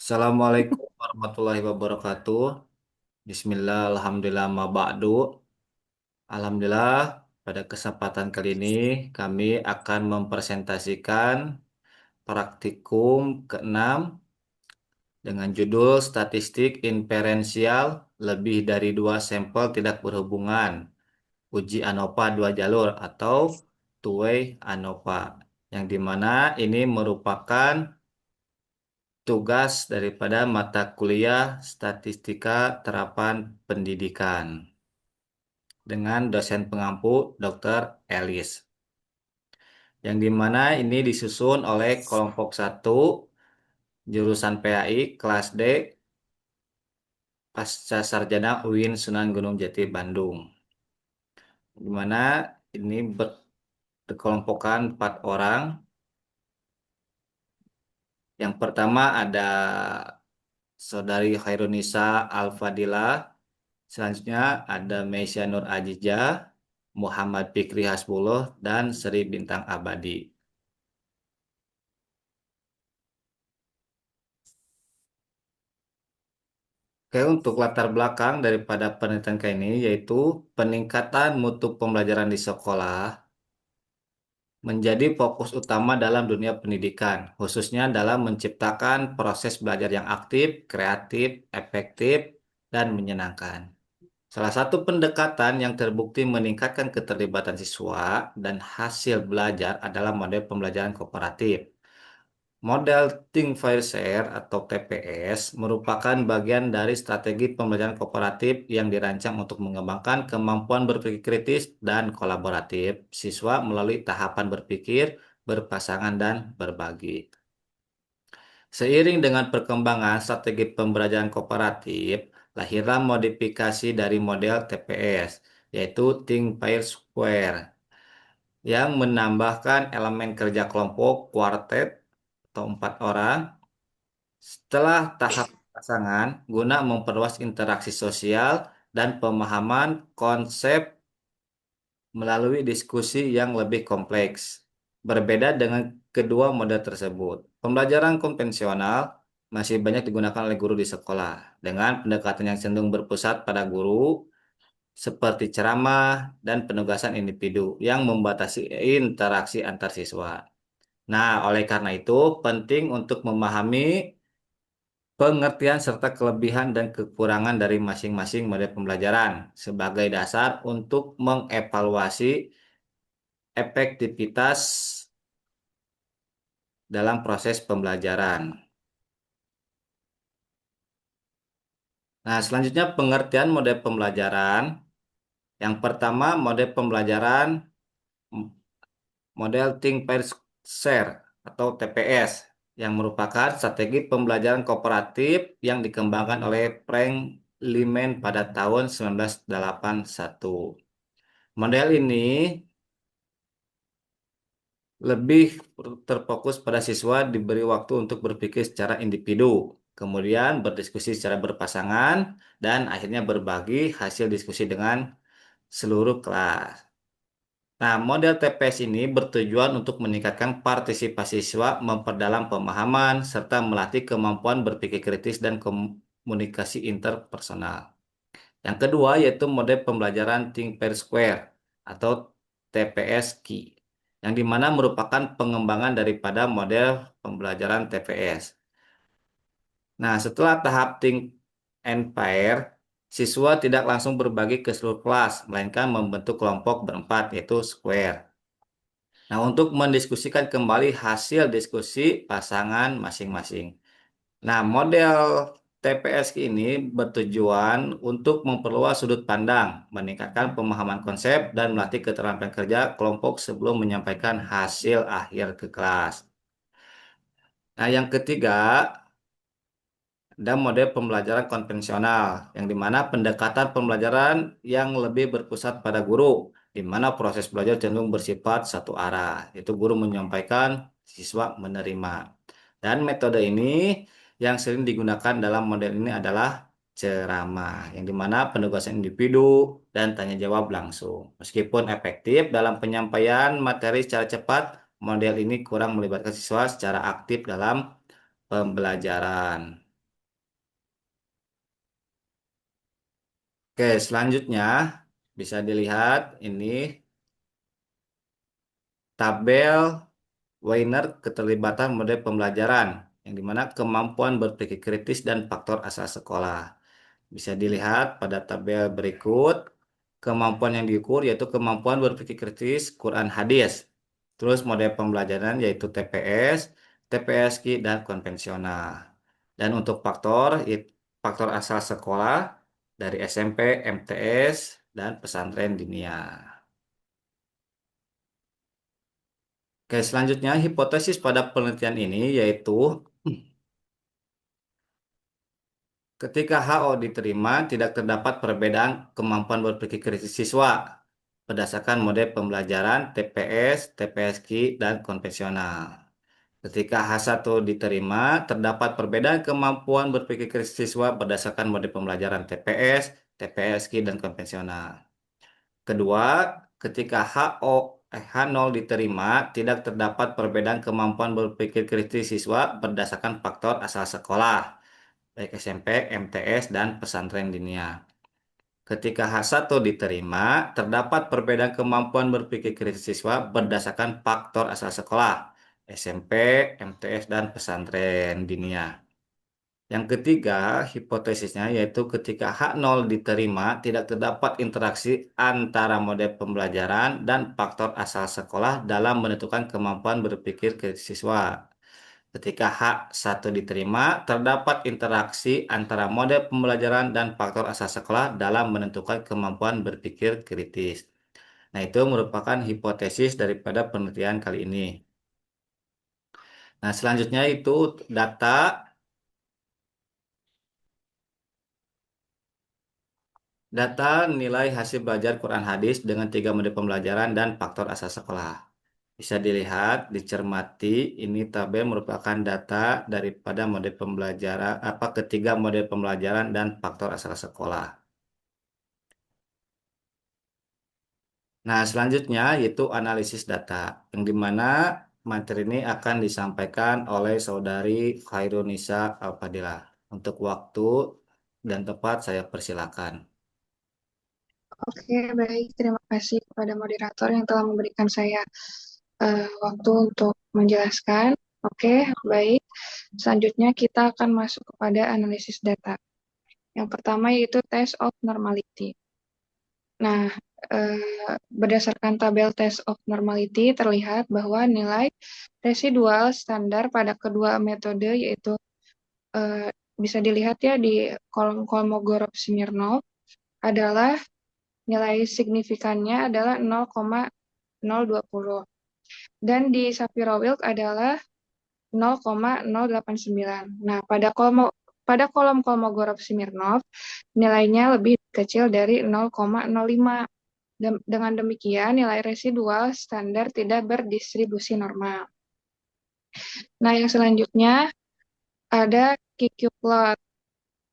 Assalamualaikum warahmatullahi wabarakatuh. Bismillah, alhamdulillah, ma ba'du. Alhamdulillah, pada kesempatan kali ini kami akan mempresentasikan praktikum ke-6 dengan judul Statistik Inferensial Lebih dari dua sampel tidak berhubungan. Uji ANOVA dua jalur atau two-way ANOVA. Yang dimana ini merupakan tugas daripada mata kuliah Statistika Terapan Pendidikan dengan dosen pengampu Dr. Elis. Yang dimana ini disusun oleh kelompok satu jurusan PAI kelas D Pasca Sarjana UIN Sunan Gunung Jati Bandung. Dimana ini berkelompokkan 4 orang. Yang pertama ada Saudari Khairunisa Al-Fadilah. Selanjutnya ada Meisya Nur Ajijah, Muhammad Fikri Hasbullah, dan Sri Bintang Abadi. Oke, untuk latar belakang daripada penelitian kali ini yaitu peningkatan mutu pembelajaran di sekolah menjadi fokus utama dalam dunia pendidikan, khususnya dalam menciptakan proses belajar yang aktif, kreatif, efektif, dan menyenangkan. Salah satu pendekatan yang terbukti meningkatkan keterlibatan siswa dan hasil belajar adalah model pembelajaran kooperatif. Model Think Fair Share atau TPS merupakan bagian dari strategi pembelajaran kooperatif yang dirancang untuk mengembangkan kemampuan berpikir kritis dan kolaboratif siswa melalui tahapan berpikir, berpasangan, dan berbagi. Seiring dengan perkembangan strategi pembelajaran kooperatif, lahirlah modifikasi dari model TPS, yaitu Think Pair Square, yang menambahkan elemen kerja kelompok quartet atau 4 orang setelah tahap pasangan guna memperluas interaksi sosial dan pemahaman konsep melalui diskusi yang lebih kompleks. Berbeda dengan kedua model tersebut, pembelajaran konvensional masih banyak digunakan oleh guru di sekolah dengan pendekatan yang cenderung berpusat pada guru seperti ceramah dan penugasan individu yang membatasi interaksi antar siswa. Nah, oleh karena itu penting untuk memahami pengertian serta kelebihan dan kekurangan dari masing-masing model pembelajaran sebagai dasar untuk mengevaluasi efektivitas dalam proses pembelajaran. Nah, selanjutnya pengertian model pembelajaran. Yang pertama, model pembelajaran model Think Pair Share atau TPS yang merupakan strategi pembelajaran kooperatif yang dikembangkan oleh Frank Lyman pada tahun 1981. Model ini lebih terfokus pada siswa diberi waktu untuk berpikir secara individu, kemudian berdiskusi secara berpasangan, dan akhirnya berbagi hasil diskusi dengan seluruh kelas. Nah, model TPS ini bertujuan untuk meningkatkan partisipasi siswa, memperdalam pemahaman, serta melatih kemampuan berpikir kritis dan komunikasi interpersonal. Yang kedua yaitu model pembelajaran Think Pair Square atau TPS-KI, yang dimana merupakan pengembangan daripada model pembelajaran TPS. Nah, setelah tahap Think and Pair, siswa tidak langsung berbagi ke seluruh kelas, melainkan membentuk kelompok berempat, yaitu square. Nah, untuk mendiskusikan kembali hasil diskusi pasangan masing-masing. Nah, model TPS ini bertujuan untuk memperluas sudut pandang, meningkatkan pemahaman konsep, dan melatih keterampilan kerja kelompok sebelum menyampaikan hasil akhir ke kelas. Nah, yang ketiga, ada model pembelajaran konvensional, yang dimana pendekatan pembelajaran yang lebih berpusat pada guru, di mana proses belajar cenderung bersifat satu arah, yaitu guru menyampaikan, siswa menerima. Dan metode ini yang sering digunakan dalam model ini adalah ceramah, yang dimana penugasan individu dan tanya jawab langsung. Meskipun efektif dalam penyampaian materi secara cepat, model ini kurang melibatkan siswa secara aktif dalam pembelajaran. Oke, selanjutnya bisa dilihat ini tabel Weiner keterlibatan model pembelajaran, yang dimana kemampuan berpikir kritis dan faktor asal sekolah. Bisa dilihat pada tabel berikut, kemampuan yang diukur yaitu kemampuan berpikir kritis Quran hadis. Terus model pembelajaran yaitu TPS, TPSQ, dan konvensional. Dan untuk faktor, faktor asal sekolah dari SMP, MTS, dan pesantren diniyah. Oke, selanjutnya hipotesis pada penelitian ini yaitu ketika HO diterima, tidak terdapat perbedaan kemampuan berpikir kritis siswa berdasarkan model pembelajaran TPS, TPSQ, dan konvensional. Ketika H1 diterima, terdapat perbedaan kemampuan berpikir kritis siswa berdasarkan model pembelajaran TPS, TPSQ, dan konvensional. Kedua, ketika H0 diterima, tidak terdapat perbedaan kemampuan berpikir kritis siswa berdasarkan faktor asal sekolah baik SMP, MTS, dan pesantren diniyah. Ketika H1 diterima, terdapat perbedaan kemampuan berpikir kritis siswa berdasarkan faktor asal sekolah, SMP, MTS, dan pesantren diniyah. Yang ketiga, hipotesisnya yaitu ketika H0 diterima, tidak terdapat interaksi antara model pembelajaran dan faktor asal sekolah dalam menentukan kemampuan berpikir kritis siswa. Ketika H1 diterima, terdapat interaksi antara model pembelajaran dan faktor asal sekolah dalam menentukan kemampuan berpikir kritis. Nah, itu merupakan hipotesis daripada penelitian kali ini. Nah, selanjutnya itu data data nilai hasil belajar Quran hadis dengan tiga model pembelajaran dan faktor asal sekolah. Bisa dilihat, dicermati, ini tabel merupakan data daripada model pembelajaran ketiga model pembelajaran dan faktor asal sekolah. Nah, selanjutnya yaitu analisis data, yang dimana materi ini akan disampaikan oleh Saudari Khairunisa Alfadilah. Untuk waktu dan tempat saya persilakan. Oke, baik. Terima kasih kepada moderator yang telah memberikan saya waktu untuk menjelaskan. Oke, baik. Selanjutnya kita akan masuk kepada analisis data. Yang pertama yaitu test of normality. Nah, berdasarkan tabel test of normality terlihat bahwa nilai residual standar pada kedua metode yaitu bisa dilihat ya di kolom Kolmogorov-Smirnov adalah nilai signifikannya adalah 0,020 dan di Shapiro-Wilk adalah 0,089. Nah, pada kolom Kolmogorov-Smirnov nilainya lebih kecil dari 0,05. Dengan demikian, nilai residual standar tidak berdistribusi normal. Nah, yang selanjutnya ada QQ plot.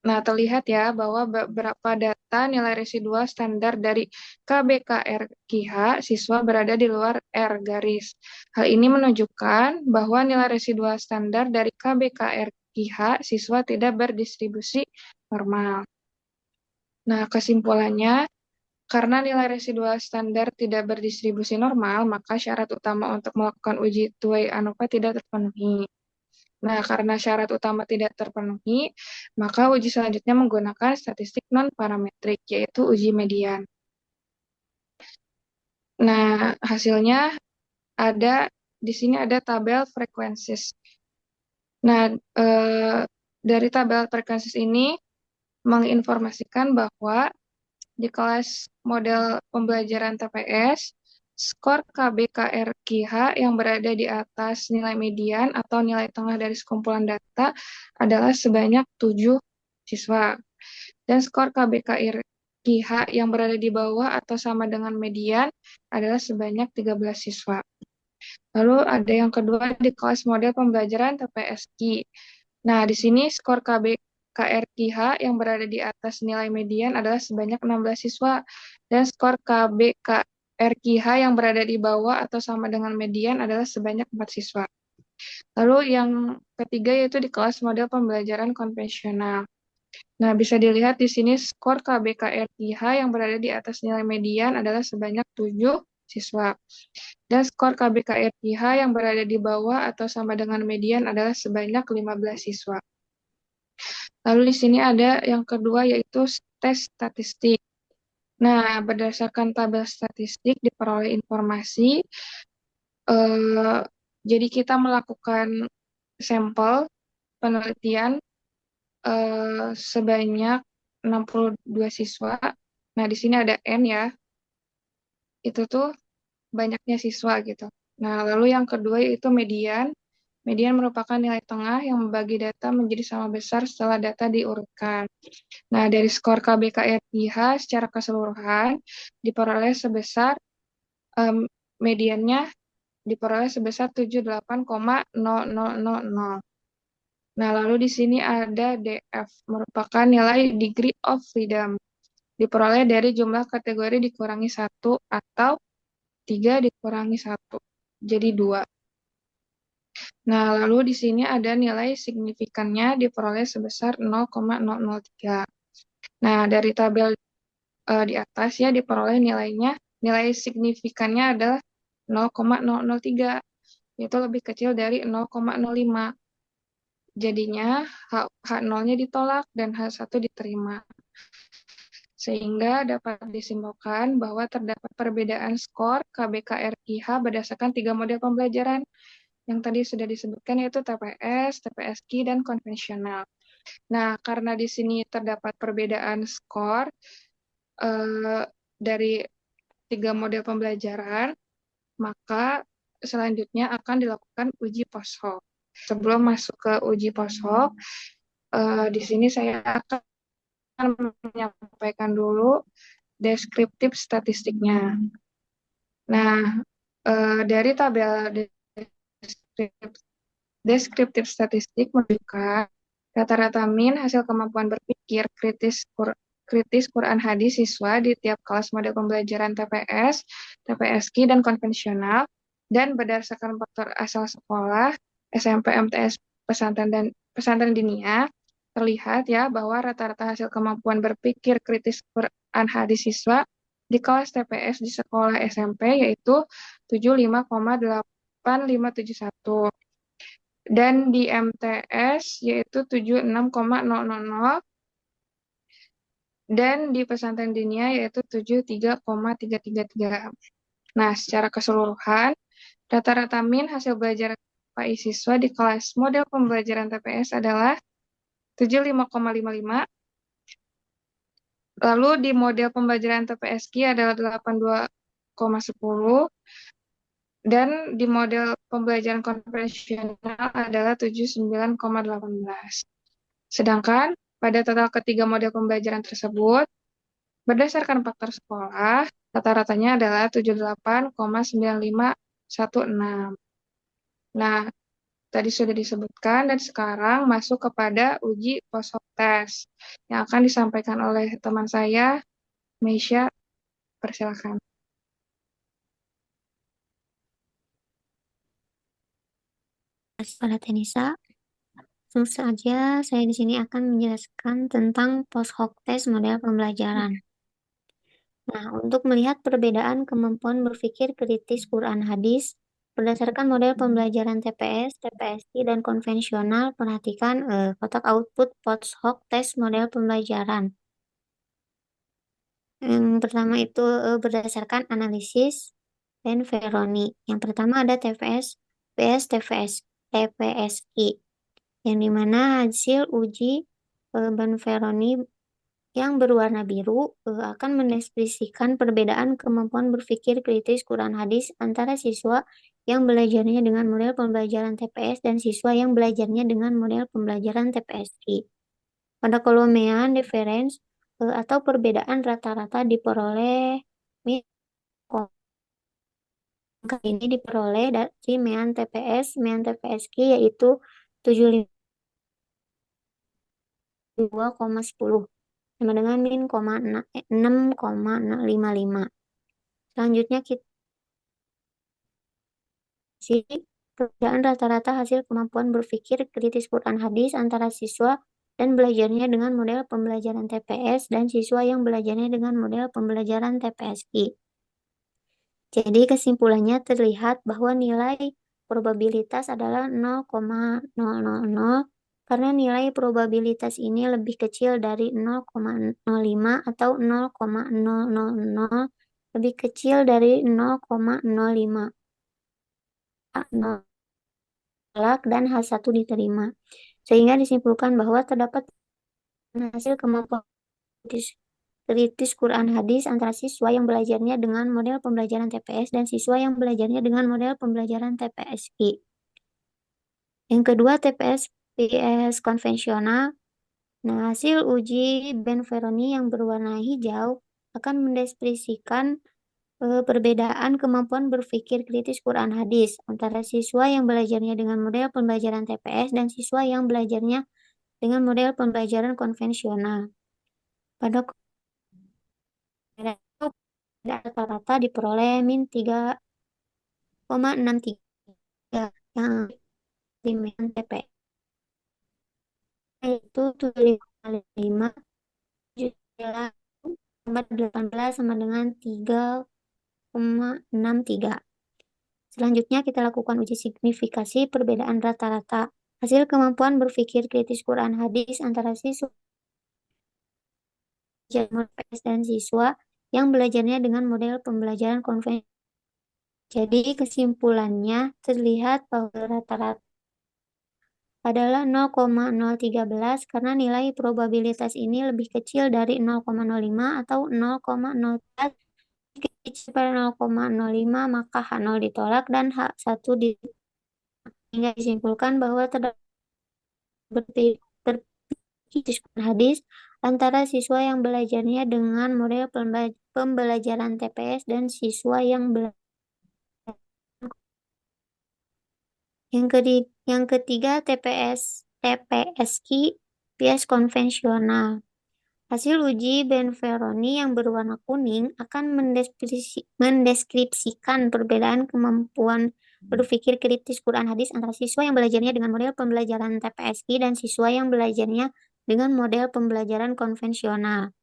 Nah, terlihat ya bahwa beberapa data nilai residual standar dari KBKRQH siswa berada di luar R garis. Hal ini menunjukkan bahwa nilai residual standar dari KBKRQH siswa tidak berdistribusi normal. Nah, kesimpulannya, karena nilai residual standar tidak berdistribusi normal, maka syarat utama untuk melakukan uji two-way ANOVA tidak terpenuhi. Nah, karena syarat utama tidak terpenuhi, maka uji selanjutnya menggunakan statistik non-parametrik, yaitu uji median. Nah, hasilnya ada di sini ada tabel frekuensis. Nah, dari tabel frekuensis ini menginformasikan bahwa di kelas model pembelajaran TPS, skor KBKRQH yang berada di atas nilai median atau nilai tengah dari sekumpulan data adalah sebanyak 7 siswa. Dan skor KBKRQH yang berada di bawah atau sama dengan median adalah sebanyak 13 siswa. Lalu ada yang kedua di kelas model pembelajaran TPSQ. Nah, di sini skor KBKRQH yang berada di atas nilai median adalah sebanyak 16 siswa dan skor KBKRQH yang berada di bawah atau sama dengan median adalah sebanyak 4 siswa. Lalu yang ketiga yaitu di kelas model pembelajaran konvensional. Nah, bisa dilihat di sini skor KBKRIH yang berada di atas nilai median adalah sebanyak 7 siswa. Dan skor KBKRIH yang berada di bawah atau sama dengan median adalah sebanyak 15 siswa. Lalu di sini ada yang kedua yaitu tes statistik. Nah, berdasarkan tabel statistik diperoleh informasi, eh, jadi kita melakukan sampel penelitian sebanyak 62 siswa. Nah, di sini ada N ya, itu tuh banyaknya siswa gitu. Nah, lalu yang kedua yaitu median. Median merupakan nilai tengah yang membagi data menjadi sama besar setelah data diurutkan. Nah, dari skor KBKRIH secara keseluruhan diperoleh sebesar em, mediannya diperoleh sebesar 78,0000. Nah, lalu di sini ada DF, merupakan nilai degree of freedom. Diperoleh dari jumlah kategori dikurangi satu atau 3 dikurangi satu. Jadi 2. Nah, lalu di sini ada nilai signifikannya diperoleh sebesar 0,003. Nah, dari tabel di atas ya diperoleh nilai signifikannya adalah 0,003, yaitu lebih kecil dari 0,05. Jadinya H0-nya ditolak dan H1 diterima. Sehingga dapat disimpulkan bahwa terdapat perbedaan skor KBKRIH berdasarkan 3 model pembelajaran yang tadi sudah disebutkan yaitu TPS, TPSQ, dan konvensional. Nah, karena di sini terdapat perbedaan skor dari 3 model pembelajaran, maka selanjutnya akan dilakukan uji post-hoc. Sebelum masuk ke uji post-hoc, di sini saya akan menyampaikan dulu deskriptif statistiknya. Nah, dari tabel deskriptif statistik menunjukkan rata-rata min hasil kemampuan berpikir kritis Quran hadis siswa di tiap kelas model pembelajaran TPS, TPSQ, dan konvensional, dan berdasarkan faktor asal sekolah, SMP, MTS, pesantren dinia, terlihat ya bahwa rata-rata hasil kemampuan berpikir kritis Quran hadis siswa di kelas TPS di sekolah SMP yaitu 75,8571 dan di MTS yaitu 76,000 dan di pesantren dinia yaitu 73,333. Nah, secara keseluruhan rata-rata min hasil belajar PAI siswa di kelas model pembelajaran TPS adalah 75,55. Lalu di model pembelajaran TPSQ adalah 82,10 dan di model pembelajaran konvensional adalah 79,18. Sedangkan pada total ketiga model pembelajaran tersebut, berdasarkan faktor sekolah, rata-ratanya adalah 78,9516. Nah, tadi sudah disebutkan dan sekarang masuk kepada uji post test yang akan disampaikan oleh teman saya, Meisha. Persilakan. Pada Tenisa, langsung saja saya di sini akan menjelaskan tentang post hoc test model pembelajaran. Nah, untuk melihat perbedaan kemampuan berpikir kritis Quran hadis berdasarkan model pembelajaran TPS, TPSI, dan konvensional, perhatikan kotak output post hoc test model pembelajaran. Yang pertama itu berdasarkan analisis dan Veroni. Yang pertama ada TPS, PS, TPS, TPSI. Yang dimana hasil uji Banferoni yang berwarna biru akan mendeskripsikan perbedaan kemampuan berpikir kritis Quran hadis antara siswa yang belajarnya dengan model pembelajaran TPS dan siswa yang belajarnya dengan model pembelajaran TPSI. Pada kolomean difference atau perbedaan rata-rata diperoleh kali ini diperoleh dari mean TPS, mean TPSQ yaitu 72,10 sama dengan min 6,55. Selanjutnya kita perbedaan rata-rata hasil kemampuan berpikir kritis Quran hadis antara siswa dan belajarnya dengan model pembelajaran TPS dan siswa yang belajarnya dengan model pembelajaran TPSI. Jadi kesimpulannya terlihat bahwa nilai probabilitas adalah 0,000 karena nilai probabilitas ini lebih kecil dari 0,05 atau 0,000 lebih kecil dari 0,05 tolak dan H1 diterima. Sehingga disimpulkan bahwa terdapat hasil kemampuan kritis Quran hadis antara siswa yang belajarnya dengan model pembelajaran TPS dan siswa yang belajarnya dengan model pembelajaran TPSI. Yang kedua, TPS PS konvensional. Nah, hasil uji Benferoni yang berwarna hijau akan mendeskripsikan perbedaan kemampuan berpikir kritis Quran hadis antara siswa yang belajarnya dengan model pembelajaran TPS dan siswa yang belajarnya dengan model pembelajaran konvensional. Pada rata-rata diperoleh min 3,63 yang dimensi TPS yaitu 75 tambah 18 sama dengan 3,63. Selanjutnya kita lakukan uji signifikasi perbedaan rata-rata hasil kemampuan berpikir kritis Quran hadis antara siswa PS dan siswa yang belajarnya dengan model pembelajaran konvensional. Jadi kesimpulannya terlihat bahwa rata-rata adalah 0,013 karena nilai probabilitas ini lebih kecil dari 0,05 atau 0,04 kecil pada 0,05 maka H0 ditolak dan H1 ditolak. Hingga disimpulkan bahwa terdapat hadis antara siswa yang belajarnya dengan model pembelajaran TPS dan siswa yang belajar. Yang ketiga TPSI PS konvensional. Hasil uji Benferoni yang berwarna kuning akan mendeskripsikan perbedaan kemampuan berpikir kritis Quran hadis antara siswa yang belajarnya dengan model pembelajaran TPSI dan siswa yang belajarnya dengan model pembelajaran konvensional.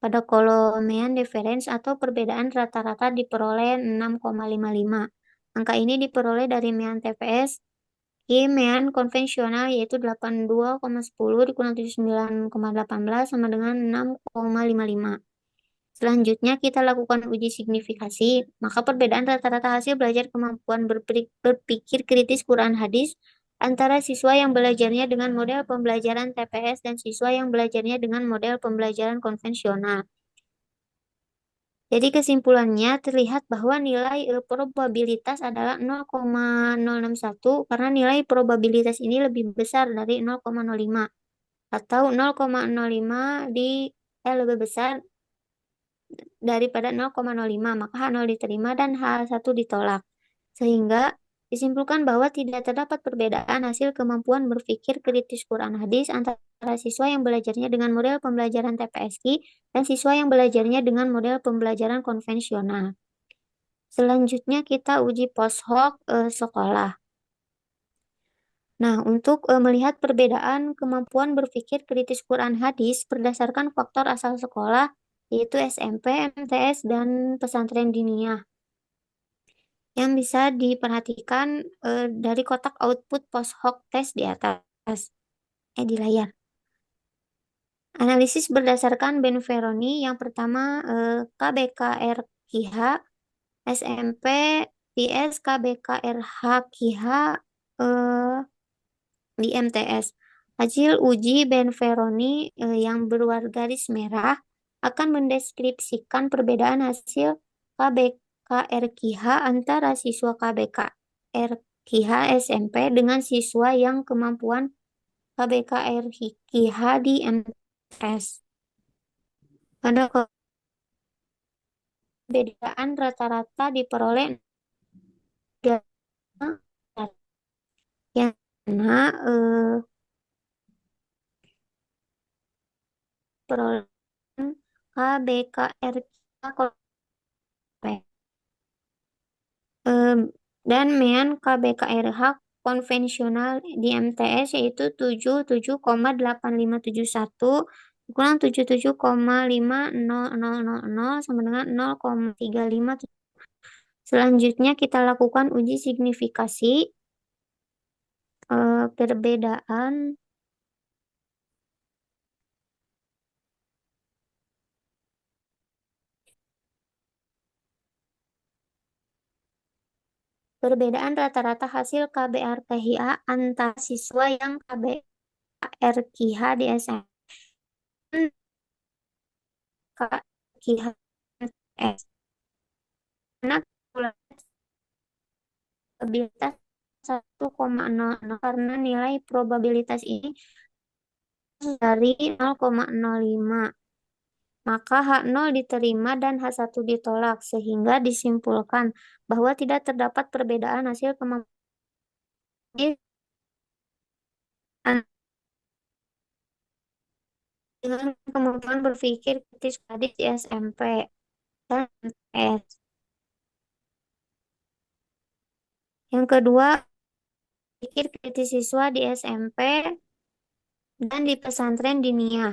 Pada kolomean difference atau perbedaan rata-rata diperoleh 6,55. Angka ini diperoleh dari mean TPS mean konvensional yaitu 82,10 dikurang 79,18 sama dengan 6,55. Selanjutnya kita lakukan uji signifikasi, maka perbedaan rata-rata hasil belajar kemampuan berpikir kritis Quran hadis antara siswa yang belajarnya dengan model pembelajaran TPS dan siswa yang belajarnya dengan model pembelajaran konvensional. Jadi kesimpulannya terlihat bahwa nilai probabilitas adalah 0,061 karena nilai probabilitas ini lebih besar dari 0,05 atau 0,05 lebih besar daripada 0,05 maka H0 diterima dan H1 ditolak. Sehingga disimpulkan bahwa tidak terdapat perbedaan hasil kemampuan berpikir kritis Quran hadis antara siswa yang belajarnya dengan model pembelajaran TPSI dan siswa yang belajarnya dengan model pembelajaran konvensional. Selanjutnya kita uji post hoc sekolah. Nah, untuk melihat perbedaan kemampuan berpikir kritis Quran hadis berdasarkan faktor asal sekolah yaitu SMP, MTS, dan pesantren diniyah. Yang bisa diperhatikan dari kotak output post hoc test di atas, di layar. Analisis berdasarkan Benferoni yang pertama KBKR KIH, SMP, PS, KBKRH KIH di MTS. Hasil uji Benferoni yang berwarna garis merah akan mendeskripsikan perbedaan hasil KBKRKIH antara siswa KBKRKIH SMP dengan siswa yang kemampuan KBKRKIH di MTS. Pada perbedaan rata-rata diperoleh yang mana perolehan KBKRKIH dan mean KBKRH konvensional di MTS yaitu 77,8571 kurang 77,5000 sama dengan 0,35. Selanjutnya kita lakukan uji signifikasi perbedaan rata-rata hasil KBRKIA antara siswa yang KBRKIH di SMP KBRKIH S. Karena probabilitas 1,00 karena nilai probabilitas ini dari 0,05. Maka H0 diterima dan H1 ditolak, sehingga disimpulkan bahwa tidak terdapat perbedaan hasil kemampuan dengan kemampuan berpikir kritis hadis di SMP dan MTS. Yang kedua, pikir kritis siswa di SMP dan di pesantren diniyah.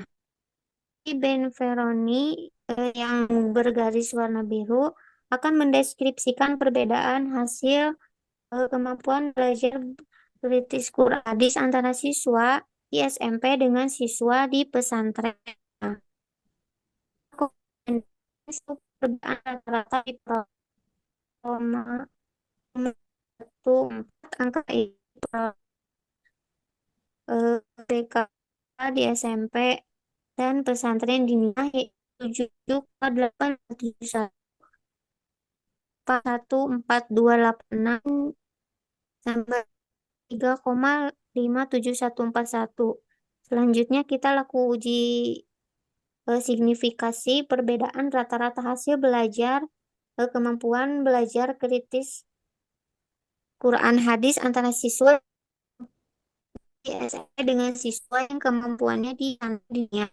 Ben Veroni yang bergaris warna biru akan mendeskripsikan perbedaan hasil kemampuan belajar kritis Quran hadis antara siswa di SMP dengan siswa di pesantren. Perbedaan rata-rata di angka itu BK di SMP dan pesantren diniyah 7,871 14286 sampai 3,57141. Selanjutnya kita laku uji signifikasi perbedaan rata-rata hasil belajar kemampuan belajar kritis Quran hadis antara siswa di SMP dengan siswa yang kemampuannya di dunia.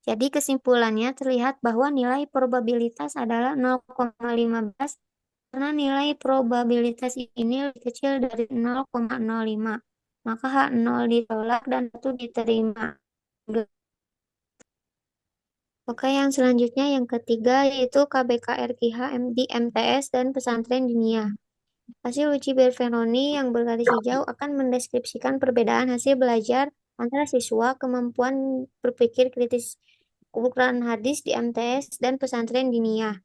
Jadi kesimpulannya terlihat bahwa nilai probabilitas adalah 0,15 karena nilai probabilitas ini lebih kecil dari 0,05. Maka H0 ditolak dan 1 diterima. Oke, yang selanjutnya yang ketiga yaitu KBKRKIH di MTS dan pesantren diniyah. Hasil uji Berveroni yang bergaris hijau akan mendeskripsikan perbedaan hasil belajar antara siswa kemampuan berpikir kritis Quran hadis di MTS dan pesantren diniyah.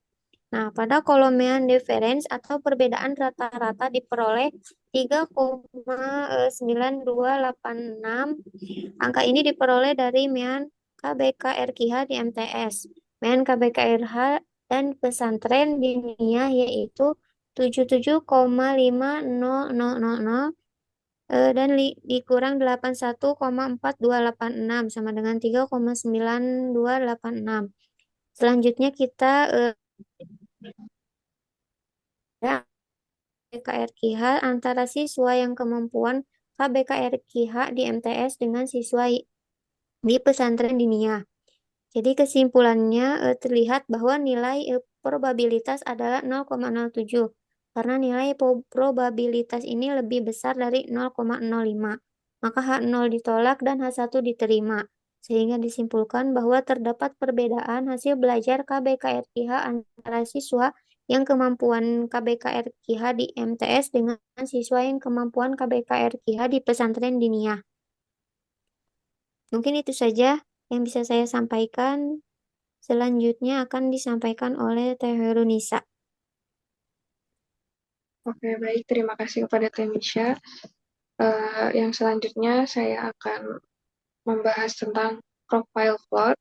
Nah, pada kolom mean difference atau perbedaan rata-rata diperoleh 3,9286. Angka ini diperoleh dari mean KBKRKIH di MTS, mean KBKRH dan pesantren diniyah yaitu 77,5000 dan dikurang 81,4286 sama dengan 3,9286. Selanjutnya kita KBKRKIH antara siswa yang kemampuan KBKRKIH di MTS dengan siswa di pesantren diniyah. Jadi kesimpulannya terlihat bahwa nilai probabilitas adalah 0,07 karena nilai probabilitas ini lebih besar dari 0,05. Maka H0 ditolak dan H1 diterima. Sehingga disimpulkan bahwa terdapat perbedaan hasil belajar KBKRKIH antara siswa yang kemampuan KBKRKIH di MTS dengan siswa yang kemampuan KBKRKIH di pesantren diniyah. Mungkin itu saja yang bisa saya sampaikan. Selanjutnya akan disampaikan oleh Teh Herunisa. Oke, baik. Terima kasih kepada Teh Misha. Yang selanjutnya saya akan membahas tentang profile plot.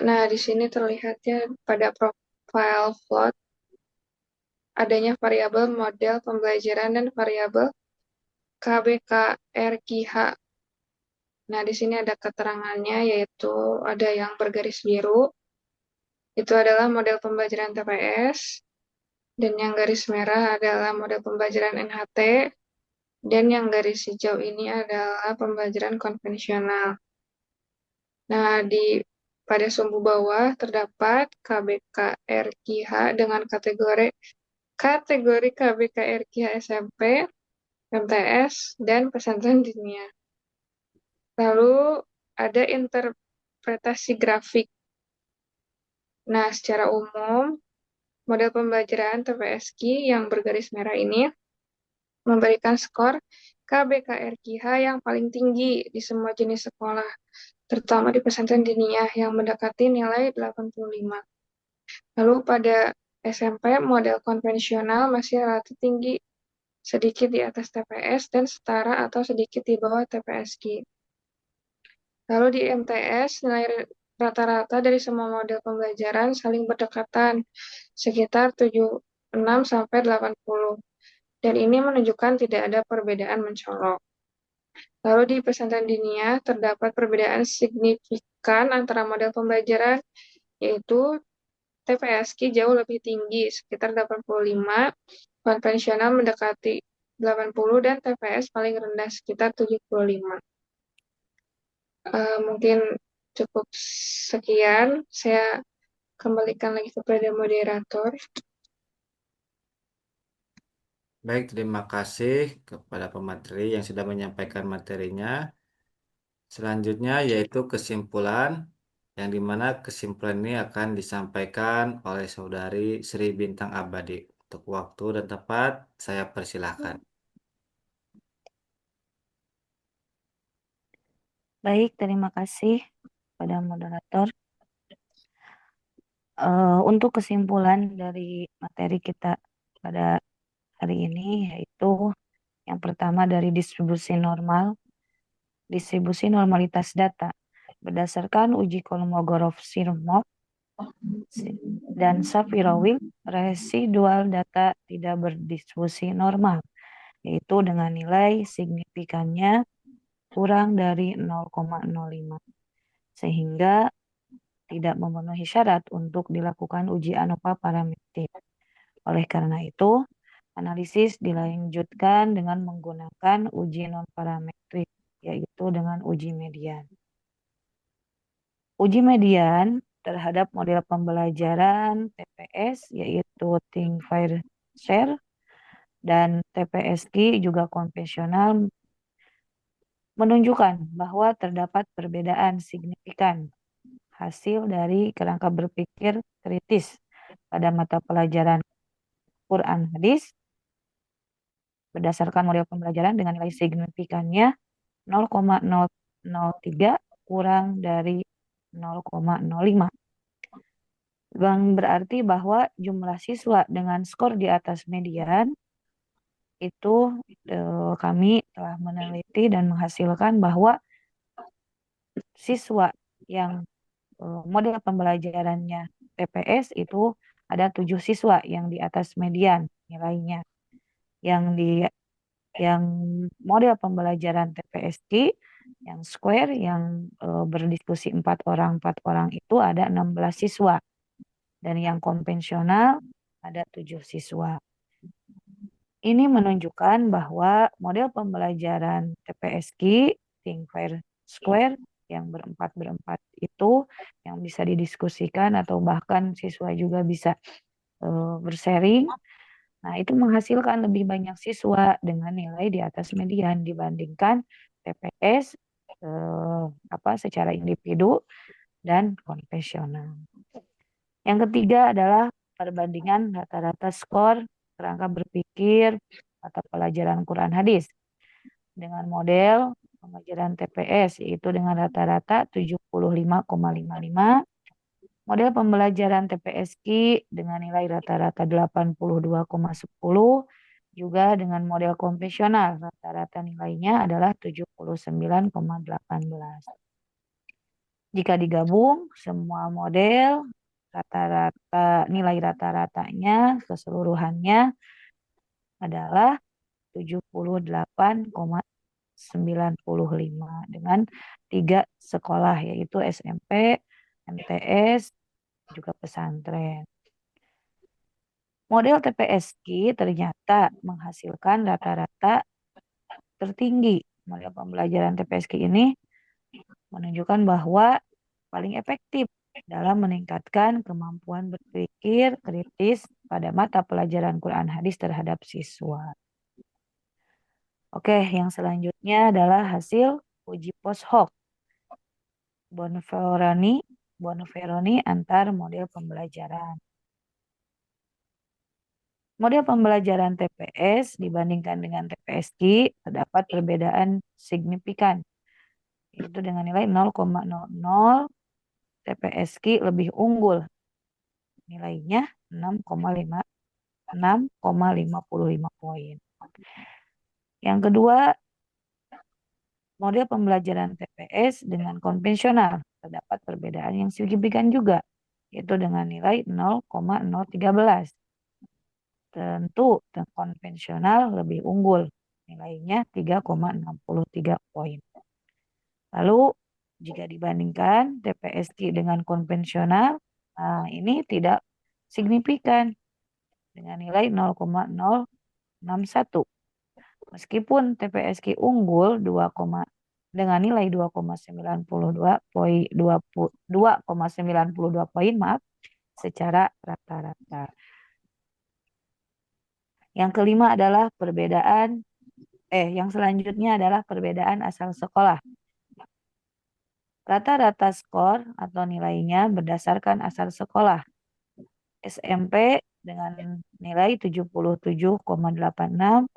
Nah, di sini terlihatnya pada profile plot adanya variabel model pembelajaran dan variabel KBKRKIH. Nah, di sini ada keterangannya, yaitu ada yang bergaris biru, itu adalah model pembelajaran TPS, dan yang garis merah adalah model pembelajaran NHT, dan yang garis hijau ini adalah pembelajaran konvensional. Nah, pada sumbu bawah terdapat KBKRKIH dengan kategori KBKRKIH SMP MTS, dan pesantren diniyah. Lalu ada interpretasi grafik. Nah, secara umum, model pembelajaran TPSQ yang bergaris merah ini memberikan skor KBKRQH yang paling tinggi di semua jenis sekolah, terutama di pesantren diniyah yang mendekati nilai 85. Lalu pada SMP, model konvensional masih relatif tinggi, sedikit di atas TPS dan setara atau sedikit di bawah TPSQ. Lalu di MTS, nilai rata-rata dari semua model pembelajaran saling berdekatan, sekitar 76 sampai 80. Dan ini menunjukkan tidak ada perbedaan mencolok. Lalu di pesantren diniyah terdapat perbedaan signifikan antara model pembelajaran, yaitu TPSQ jauh lebih tinggi, sekitar 85, konvensional mendekati 80, dan TPS paling rendah, sekitar 75. Mungkin cukup sekian, saya kembalikan lagi kepada moderator. Baik, terima kasih kepada pemateri yang sudah menyampaikan materinya. Selanjutnya yaitu kesimpulan, yang dimana kesimpulan ini akan disampaikan oleh Saudari Sri Bintang Abadi. Untuk waktu dan tempat, saya persilahkan. Baik, terima kasih pada moderator. Untuk kesimpulan dari materi kita pada hari ini yaitu yang pertama dari distribusi normalitas data berdasarkan uji Kolmogorov-Smirnov dan Shapiro-Wilk, residual data tidak berdistribusi normal, yaitu dengan nilai signifikannya kurang dari 0,05, sehingga tidak memenuhi syarat untuk dilakukan uji ANOVA parametrik. Oleh karena itu, analisis dilanjutkan dengan menggunakan uji non-parametrik, yaitu dengan uji median. Uji median terhadap model pembelajaran TPS, yaitu Think, Fair, Share, dan TPSQ juga konvensional, menunjukkan bahwa terdapat perbedaan signifikan hasil dari kerangka berpikir kritis pada mata pelajaran Quran Hadis berdasarkan model pembelajaran dengan nilai signifikannya 0,003 kurang dari 0,05. Yang berarti bahwa jumlah siswa dengan skor di atas median itu kami telah meneliti dan menghasilkan bahwa siswa yang model pembelajarannya TPS itu ada 7 siswa yang di atas median nilainya. Yang model pembelajaran TPSQ yang square yang berdiskusi 4 orang itu ada 16 siswa. Dan yang konvensional ada 7 siswa. Ini menunjukkan bahwa model pembelajaran TPSQ, Think, Fair, Square, yang berempat itu yang bisa didiskusikan atau bahkan siswa juga bisa bersharing. Nah, itu menghasilkan lebih banyak siswa dengan nilai di atas median dibandingkan TPS secara individu dan konvensional. Yang ketiga adalah perbandingan rata-rata skor kerangka berpikir atau pelajaran Quran Hadis dengan model pembelajaran TPS, yaitu dengan rata-rata 75,55, model pembelajaran TPSQ dengan nilai rata-rata 82,10, juga dengan model konvensional rata-rata nilainya adalah 79,18. Jika digabung semua model, rata-rata nilai rata-ratanya keseluruhannya adalah 78,95 dengan 3 sekolah, yaitu SMP, MTS, juga pesantren. Model TPSQ ternyata menghasilkan rata-rata tertinggi. Model pembelajaran TPSQ ini menunjukkan bahwa paling efektif dalam meningkatkan kemampuan berpikir kritis pada mata pelajaran Quran Hadis terhadap siswa. Oke, yang selanjutnya adalah hasil uji post hoc Bonferroni antar model pembelajaran. Model pembelajaran TPS dibandingkan dengan TPSQ terdapat perbedaan signifikan, yaitu dengan nilai 0,00 TPSQ lebih unggul. Nilainya 6,55 poin. Yang kedua, model pembelajaran TPS dengan konvensional terdapat perbedaan yang signifikan juga, yaitu dengan nilai 0,013. Tentu konvensional lebih unggul, nilainya 3,63 poin. Lalu jika dibandingkan TPSQ dengan konvensional, nah ini tidak signifikan dengan nilai 0,061. Meskipun TPSQ unggul dengan nilai 2,92 poin, secara rata-rata. Yang kelima adalah yang selanjutnya adalah perbedaan asal sekolah. Rata-rata skor atau nilainya berdasarkan asal sekolah. SMP dengan nilai 77,86,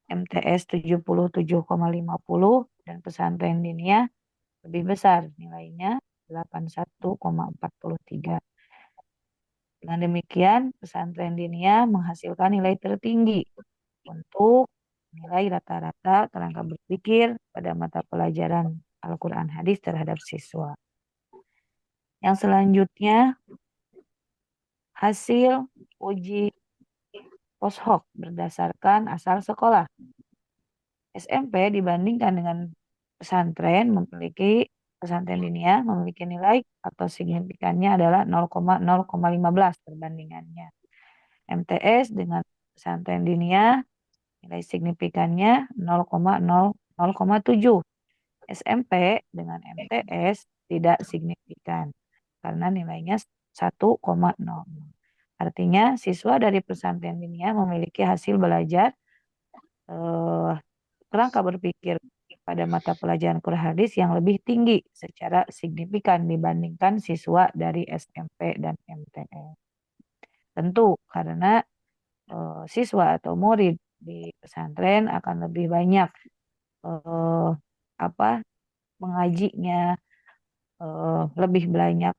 MTS 77,50, dan pesantren diniyah lebih besar nilainya 81,43. Dengan demikian, pesantren diniyah menghasilkan nilai tertinggi untuk nilai rata-rata kerangka berpikir pada mata pelajaran Al-Quran Hadis terhadap siswa. Yang selanjutnya, hasil uji post hoc berdasarkan asal sekolah. SMP dibandingkan dengan pesantren diniyah memiliki nilai atau signifikannya adalah 0,015 perbandingannya. MTS dengan pesantren diniyah nilai signifikannya 0,7. SMP dengan MTS tidak signifikan karena nilainya 1,0. Artinya siswa dari pesantren diniyah memiliki hasil belajar kerangka berpikir pada mata pelajaran Quran hadis yang lebih tinggi secara signifikan dibandingkan siswa dari SMP dan MTS. Tentu karena siswa atau murid di pesantren akan lebih banyak mengajinya, lebih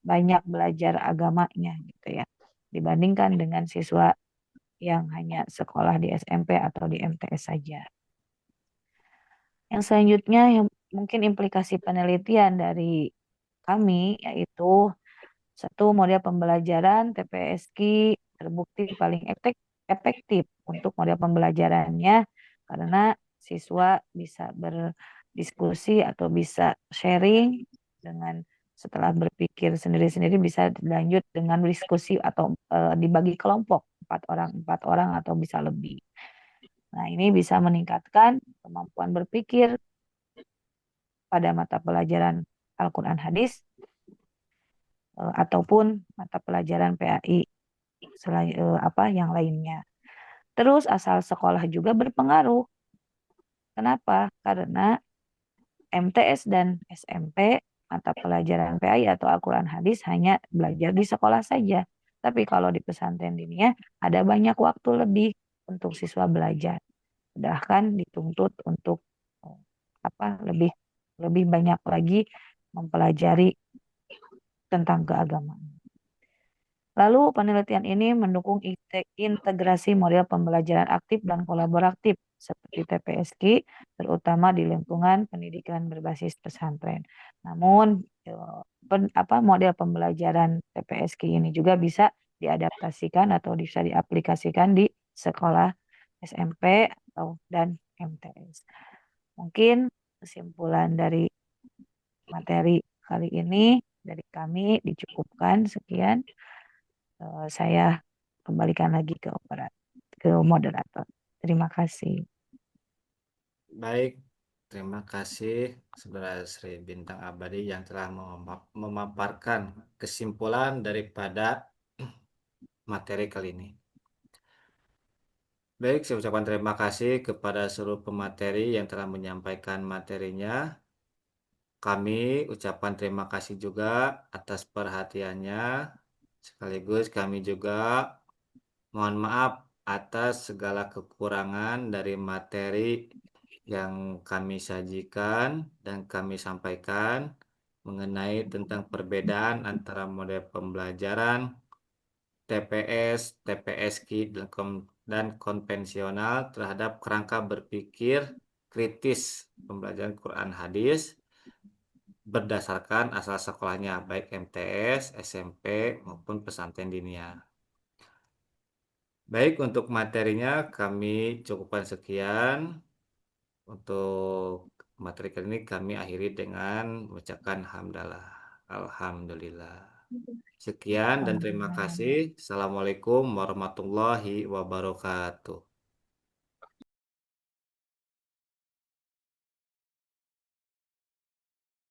banyak belajar agamanya gitu ya, dibandingkan dengan siswa yang hanya sekolah di SMP atau di MTS saja. Yang selanjutnya yang mungkin implikasi penelitian dari kami yaitu satu, model pembelajaran TPSQ terbukti paling efektif untuk model pembelajarannya karena siswa bisa berdiskusi atau bisa sharing dengan setelah berpikir sendiri-sendiri bisa dilanjut dengan diskusi atau dibagi kelompok empat orang atau bisa lebih. Nah, ini bisa meningkatkan kemampuan berpikir pada mata pelajaran Al-Quran Hadis ataupun mata pelajaran PAI yang lainnya. Terus asal sekolah juga berpengaruh. Kenapa? Karena MTS dan SMP mata pelajaran PAI atau Al-Quran Hadis hanya belajar di sekolah saja. Tapi kalau di pesantren diniyah ada banyak waktu lebih untuk siswa belajar. Bahkan dituntut untuk lebih banyak lagi mempelajari tentang keagamaan. Lalu penelitian ini mendukung integrasi model pembelajaran aktif dan kolaboratif seperti TPSQ, terutama di lingkungan pendidikan berbasis pesantren. Namun model pembelajaran TPSQ ini juga bisa diadaptasikan atau bisa diaplikasikan di sekolah SMP dan MTS. Mungkin kesimpulan dari materi kali ini dari kami dicukupkan sekian. Saya kembalikan lagi ke moderator. Terima kasih. Baik, terima kasih Saudara Sri Bintang Abadi yang telah memaparkan kesimpulan daripada materi kali ini. Baik, saya ucapkan terima kasih kepada seluruh pemateri yang telah menyampaikan materinya. Kami ucapkan terima kasih juga atas perhatiannya. Sekaligus kami juga mohon maaf atas segala kekurangan dari materi yang kami sajikan dan kami sampaikan mengenai tentang perbedaan antara model pembelajaran TPS, TPSQ, dan konvensional terhadap kerangka berpikir kritis pembelajaran Quran hadis berdasarkan asal sekolahnya, baik MTS, SMP, maupun pesantren diniyah. Baik, untuk materinya kami cukupkan sekian. Untuk materi kali ini kami akhiri dengan mengucapkan hamdalah. Alhamdulillah. Sekian dan terima Alhamdulillah. kasih. Assalamualaikum warahmatullahi wabarakatuh.